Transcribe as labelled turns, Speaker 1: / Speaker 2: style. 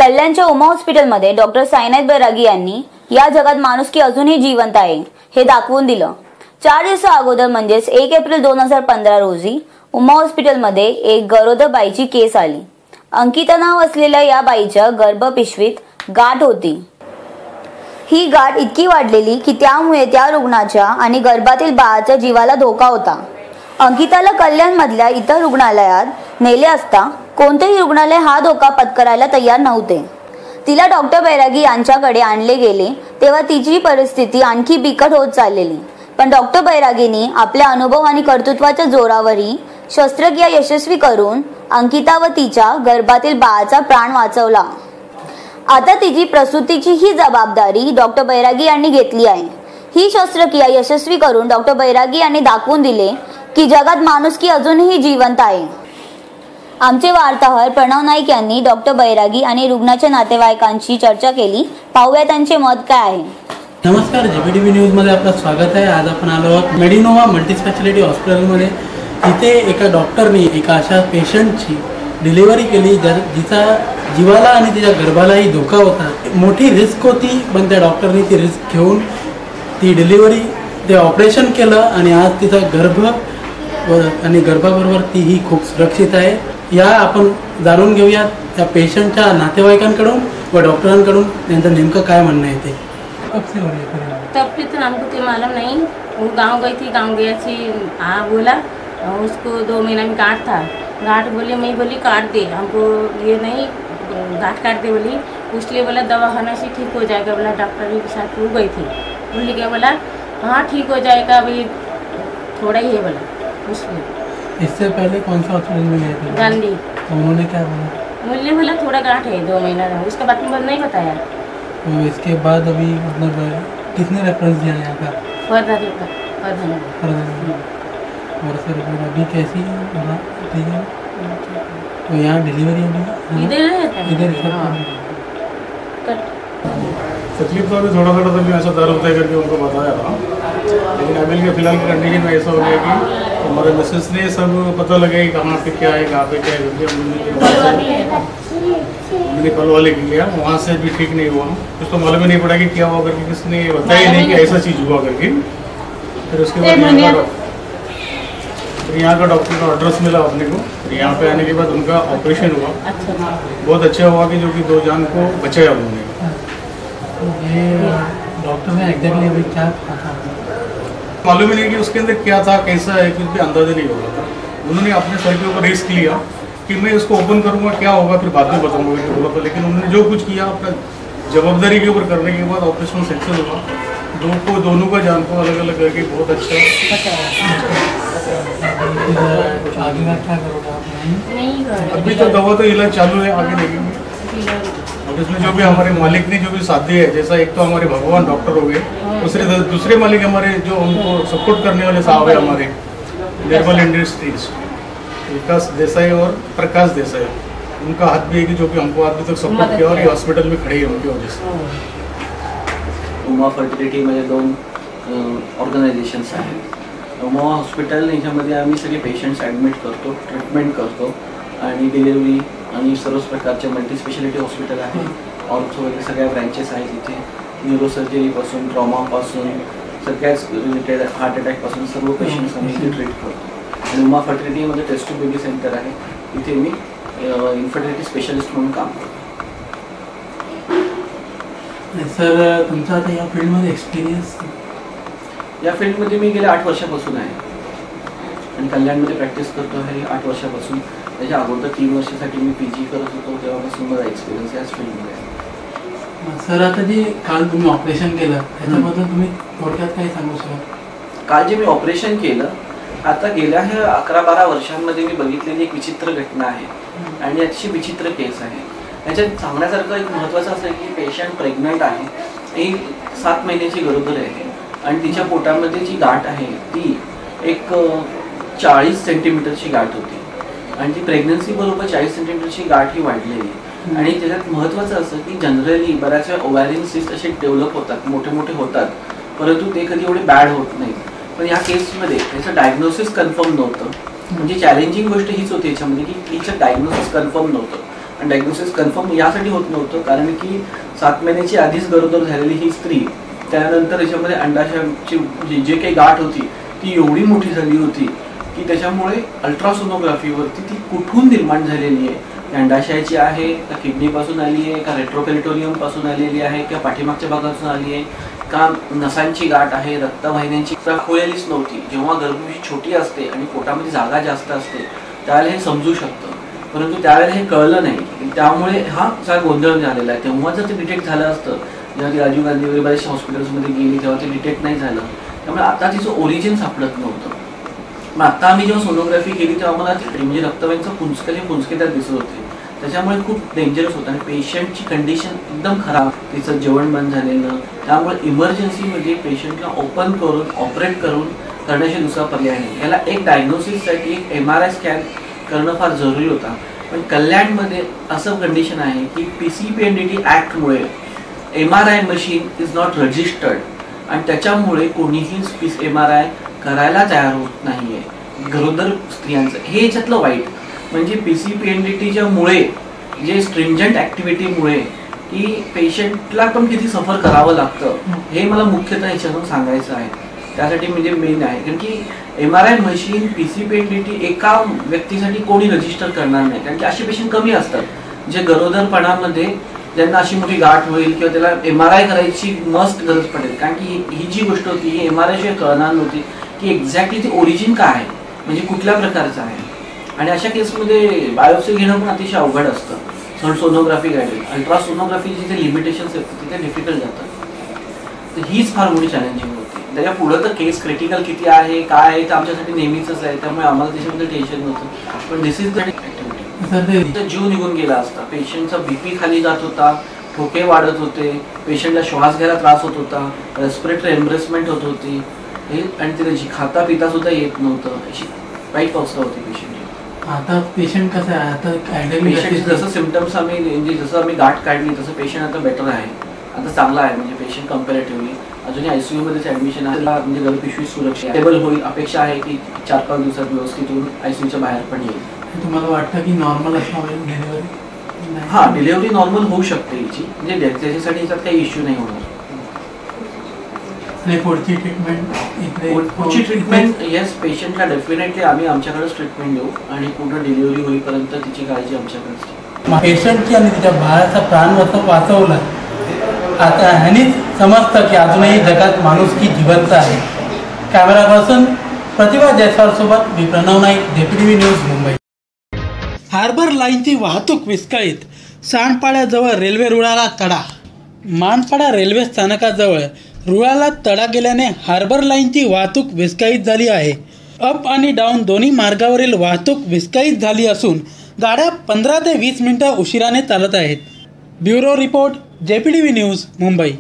Speaker 1: कल्याणच्या उमा हॉस्पिटलमध्ये डॉक्टर साईनाथ बैरागी यांनी या जगात माणुसकी अजूनही जिवंत आहे हे दाखवून दिलं। 4 दिवसा अगोदर म्हणजेच 1 एप्रिल 2015 रोजी उमा हॉस्पिटलमध्ये एक गरोदर बाईची केस आली। अंकिता नाव असलेल्या या बाईच्या गर्भपिशवीत गाठ होती। ही गाठ इतकी वाढलेली की त्यामुळे त्या रुग्णाच्या आणि गर्भातील बाळाच्या जीवाला धोका होता। अंकिताला कल्याण मधल्या इतर रुग्णालयात नेले असता कोणतेही रुग्णालय हा धोका पत्करायला तयार नव्हते। तिला डॉक्टर बैरागी यांच्याकडे आणले गेले तेव्हा तिची परिस्थिती आणखी बिकट होत चाललेली, पण डॉक्टर बैरागींनी आपल्या अनुभव आणि कर्तृत्वाच्या जोरावरही शस्त्रक्रिया यशस्वी करून अंकिता व तिच्या गर्भातील बाळाचा प्राण वाचवला। आता तिची प्रसूतीची ही जबाबदारी डॉक्टर बैरागी यांनी घेतली आहे। ही शस्त्रक्रिया यशस्वी करून डॉक्टर बैरागी यांनी दाखवून दिले की जगात माणुसकी अजूनही जिवंत आहे। आमचे वार्ताहर प्रणव नाईक यांनी डॉक्टर बैरागी आणि रुग्णाच्या नातेवाईकांशी चर्चा केली। पाहूया त्यांचे मत काय आहे।
Speaker 2: नमस्कार, जेबीटीव्ही न्यूज मध्ये आपलं स्वागत आहे। आज आपण आलो आहोत मेडिनोवा मल्टीस्पेशालिटी हॉस्पिटलमध्ये। इथे एका डॉक्टरने एका अशा पेशंटची डिलिव्हरी केली जिचा जीवाला आणि तिच्या गर्भालाही धोका होता। मोठी रिस्क होती, पण त्या डॉक्टरने ती रिस्क घेऊन ती डिलिव्हरी ते ऑपरेशन केलं आणि आज तिचा गर्भ आणि गर्भाबरोबर तीही खूप सुरक्षित आहे। या आपण जाणून घेऊया त्या पेशंटच्या नातेवाईकांकडून व डॉक्टरांकडून त्यांचं नेमकं काय म्हणणं आहे ते। कब से हो रही है?
Speaker 3: तब फिर तो हमको तो मालूम नहीं। वो गांव गई थी, गांव गया थी, बोला उसको 2 महीना में गांठ था। गांठ बोली, मैं बोली काट दे, हमको ये नहीं गांठ काट दे बोली। उसलिए बोला दवा खाना से ठीक हो जाएगा, बोला डॉक्टर के साथ वो गई थी। बोली क्या, बोला हाँ ठीक हो जाएगा, अभी थोड़ा ही है बोला। उसमें
Speaker 2: इससे पहले कौन सा हॉस्पिटल में गए थे?
Speaker 3: गांधी।
Speaker 2: तो उन्होंने क्या बोला?
Speaker 3: मुझे बोला थोड़ा गांठ है, 2 महीना रहा, उसके बाद में नहीं बताया।
Speaker 2: तो इसके बाद अभी मतलब कितने रेफरेंस दिया यहाँ का?
Speaker 3: और
Speaker 2: सर अभी कैसी है? ठीक है। तो यहाँ डिलीवरी अभी इधर
Speaker 4: तकलीफ तो अभी थोड़ा तो भी ऐसा दर्द होता है करके उनको बताया था, लेकिन अभी के फिलहाल की कंडीशन में ऐसा हो गया कि हमारे मिसेस ने सब पता लगा कि कहाँ पे क्या है कहाँ पे क्या है करके मैंने कल वाले लिया, वहाँ से भी ठीक नहीं हुआ। कुछ तो मालूम ही नहीं पड़ा कि क्या हुआ करके, किसने बताया नहीं कि ऐसा चीज़ हुआ करके। फिर उसके बाद यहाँ का डॉक्टर का एड्रेस मिला अपने को। यहाँ पे आने के बाद उनका ऑपरेशन हुआ। बहुत अच्छा हुआ कि जो कि 2 जान को बचाया उन्होंने।
Speaker 2: ये डॉक्टर ने एग्जैक्टली अभी क्या था
Speaker 4: मालूम ही नहीं कि उसके अंदर क्या था, कैसा है, कुछ भी अंदाजा नहीं हो रहा था। उन्होंने अपने सर के ऊपर रिस्क लिया कि मैं इसको ओपन करूँगा, क्या होगा फिर बाद में बताऊँगा कि बोला था। लेकिन उन्होंने जो कुछ किया अपना जवाबदारी के ऊपर करने के बाद ऑपरेशन सक्सेस हुआ। दोनों का जान को अलग अलग करके बहुत अच्छा।
Speaker 2: आगे का क्या करोगे?
Speaker 4: अभी तो दवा तो इलाज चालू है, आगे देखेंगे। और इसमें जो भी हमारे मालिक ने जो भी साथ दिए, जैसा एक तो हमारे भगवान डॉक्टर हो गए, दूसरे मालिक हमारे जो उनको सपोर्ट करने वाले साहब है हमारे निर्मल इंडस्ट्रीज, विकास देसाई और प्रकाश देसाई, उनका हाथ भी है कि जो कि हमको आज तक सपोर्ट किया और ये हॉस्पिटल में खड़े हैं उनकी वजह से।
Speaker 5: उमा फर्टिलिटीमध्ये 2 ऑर्गनायझेशन्स आहेत। उमा हॉस्पिटल याच्यामध्ये आम्ही सगळे पेशंट्स ॲडमिट करतो, ट्रीटमेंट करतो आणि डिलिव्हरी आणि सर्वच प्रकारचे मल्टीस्पेशालिटी हॉस्पिटल आहे। ऑर्थो वगैरे सगळ्या ब्रँचेस आहेत इथे। न्यूरोसर्जरीपासून ट्रॉमापासून सगळ्याच रिलेटेड हार्ट अटॅकपासून सर्व पेशंट्स आम्ही इथे ट्रीट करतो। आणि उमा फर्टिलिटीमध्ये टेस्ट टू बेबी सेंटर आहे, इथे मी इन्फर्टिलिटी स्पेशलिस्ट म्हणून काम करतो।
Speaker 2: सर तुमचा आता या फील्डमध्ये एक्सपिरियन्स?
Speaker 5: या फील्डमध्ये मी गेल्या 8 वर्षापासून आहे आणि कल्याणमध्ये प्रॅक्टिस करतो आहे 8 वर्षापासून। त्याच्या अगोदर 3 वर्षासाठी मी PG करत होतो, तेव्हापासून माझा एक्सपिरियन्स याच फील्डमध्ये।
Speaker 2: सर आता जे काल तुम्ही ऑपरेशन केलं त्याच्याबद्दल तुम्ही थोडक्यात काही सांगू शकाल?
Speaker 5: काल जे मी ऑपरेशन केलं, आता गेल्या 11-12 वर्षांमध्ये मी बघितलेली एक विचित्र घटना आहे आणि अतिशय विचित्र केस आहे। याच्यात सांगण्यासारखं एक महत्त्वाचं असं आहे की पेशंट प्रेग्नंट आहे, एक 7 महिन्याची गरोदर आहे आणि तिच्या पोटामध्ये जी गाठ आहे ती एक 40 सेंटीमीटरची गाठ होती आणि ती प्रेग्नन्सी बरोबर 40 सेंटीमीटरची गाठ ही वाढलेली। आणि त्याच्यात महत्त्वाचं असं की जनरली बऱ्याच वेळा ओव्हॅरियन सिस्ट असे डेव्हलप होतात, मोठे मोठे होतात, परंतु ते कधी एवढे बॅड होत नाही। पण या केसमध्ये त्याचं डायग्नोसिस कन्फर्म नव्हतं। म्हणजे चॅलेंजिंग गोष्ट हीच होती याच्यामध्ये की तिचं डायग्नोसिस कन्फर्म नव्हतं। आणि डायग्नोसिस कन्फर्म यासाठी होत नव्हतं कारण की 7 महिन्याची आधीच गरोदर झालेली ही स्त्री त्यानंतर याच्यामध्ये अंडाशयाची जे काही गाठ होती ती एवढी मोठी झाली होती की त्याच्यामुळे अल्ट्रासोनोग्राफीवरती ती कुठून निर्माण झालेली आहे, अंडाशयाची आहे का किडनीपासून आली आहे का रेट्रोपेरिटोनियमपासून आलेली आहे किंवा पाठीमागच्या भागातून आली आहे का नसांची गाठ आहे, रक्तवाहिन्यांची दाखवलेलीच नव्हती. जेव्हा गर्भपिशवी छोटी असते आणि पोटामध्ये जागा जास्त असते त्यावेळेला हे समजू शकतं, परंतु त्यावेळेला हे कळलं नाही. त्यामुळे हा सगळा गोंधळ झालेला आहे. तेव्हा जर ते डिटेक्ट झालं असतं, जेव्हा ती राजीव गांधी वगैरे बऱ्याचशा हॉस्पिटल्समध्ये गेली तेव्हा ते डिटेक्ट नाही झालं, त्यामुळे आता तिचं ओरिजिन सापडत नव्हतं. मग आता आम्ही जेव्हा सोनोग्राफी केली तेव्हा आम्हाला म्हणजे रक्तवाहिनीचं पुंजके त्यात दिसत होते, त्याच्यामुळे खूप डेंजरस होतं आणि पेशंटची कंडिशन एकदम खराब, तिचं जेवण बंद झालेलं. त्यामुळे इमर्जन्सीमध्ये पेशंटला ओपन करून ऑपरेट करण्याशी दुसरा पर्याय नाही. याला एक डायग्नोसिससाठी एक MRI स्कॅन करणं फार जरुरी होता. पण कल्याणमध्ये असं कंडिशन आहे की PCPNDT ॲक्टमुळे MRI machine is not registered आणि त्याच्यामुळे कोणीही MRI करायला तयार होत नाहीये गरोदर स्त्रियांचं. हे याच्यातलं वाईट म्हणजे PCPNDTच्या मुळे जे स्ट्रिंजंट ॲक्टिव्हिटीमुळे की पेशंटला पण किती सफर करावं लागतं हे मला मुख्यतः याच्यातून सांगायचं आहे. त्यासाठी म्हणजे मेन आहे कारण की MRI मशीन PCPNDT एका व्यक्तीसाठी कोणी रजिस्टर करणार नाही कारण की असे पेशंट कमी असतात जे गरोदरपणामध्ये ज्यांना अशी मोठी गाठ होईल किंवा त्याला MRI करायची मस्ट गरज पडेल. कारण की ही जी गोष्ट होती ही MRI शिवाय कळणार नव्हती की एक्झॅक्टली ती ओरिजिन काय आहे, म्हणजे कुठल्या प्रकारचं आहे. आणि अशा केसमध्ये बायोप्सी घेणं पण अतिशय अवघड असतं. सोनोग्राफी गायडेड अल्ट्रासोनोग्राफी जिथे लिमिटेशन्स आहेत तिथे डिफिकल्ट जातात. तर हीच फार मोठी चॅलेंजिंग होती. त्याच्या पुढं तर केस क्रिटिकल किती आहे काय आहे ते आमच्यासाठी नेहमीच आहे, त्यामुळे आम्हाला त्याच्यामध्ये टेन्शन नव्हतं. पण दिस इज द ॲक्टिव्हिटी. जीव निघून गेला असता. पेशंटचा BP खाली जात होता, ठोके वाढत होते, पेशंटला श्वास घ्यायला त्रास होत होता, रेस्पिरेटरी एम्ब्रेसमेंट होत होती आणि तिला खाता पिता सुद्धा येत नव्हतं. अशी वाईट अवस्था होती पेशंटची.
Speaker 2: आता पेशंट कसं आहे, आता
Speaker 5: पेशंट जसं सिम्पटम्स आम्ही म्हणजे जसं आम्ही गाठ काढली तसं पेशंट आता बेटर आहे, आता चांगला आहे. म्हणजे पेशंट कम्पॅरेटिव्हली अजूनही ICU मध्येच ॲडमिशन आहे. म्हणजे गर्भपिशवी सुरक्षित स्टेबल होईल. अपेक्षा आहे की 4-5 दिवसात व्यवस्थित होऊन ICUच्या बाहेर पण येईल.
Speaker 2: तुम्हाला वाटतं की नॉर्मल असणार डिलिव्हरी?
Speaker 5: हां, डिलिव्हरी नॉर्मल होऊ शकते हिची, म्हणजे त्याच्यासाठी याच्यात काही इश्यू नाही होणार.
Speaker 2: आणि पुढची ट्रीटमेंट
Speaker 5: येस, पेशंटला डेफिनेटली आम्ही आमच्याकडेच ट्रीटमेंट देऊ आणि पूर्ण डिलिव्हरी होईपर्यंत तिची काळजी आमच्याकडेच.
Speaker 2: पेशंटची आणि तिच्या बाळाचा प्राण वाचवला. आता ह्यानीच समजतं की अजूनही जगात माणुसकी जिवंत आहे. कॅमेरा पर्सन प्रतिभा जयस्वाल सोबत मी Pranav Naik, JPTV news, Mumbai. Harbour लाईनची वाहतूक विस्कळीत. सांडपाड्याजवळ रेल्वे रुळाला तडा. मानपाडा रेल्वे स्थानकाजवळ रुळाला तडा गेल्याने हार्बर लाईनची वाहतूक विस्कळीत झाली आहे. अप आणि डाऊन दोन्ही मार्गावरील वाहतूक विस्कळीत झाली असून गाड्या 15 ते 20 मिनिटं उशिराने चालत आहेत. Bureau report, JPTV news, Mumbai.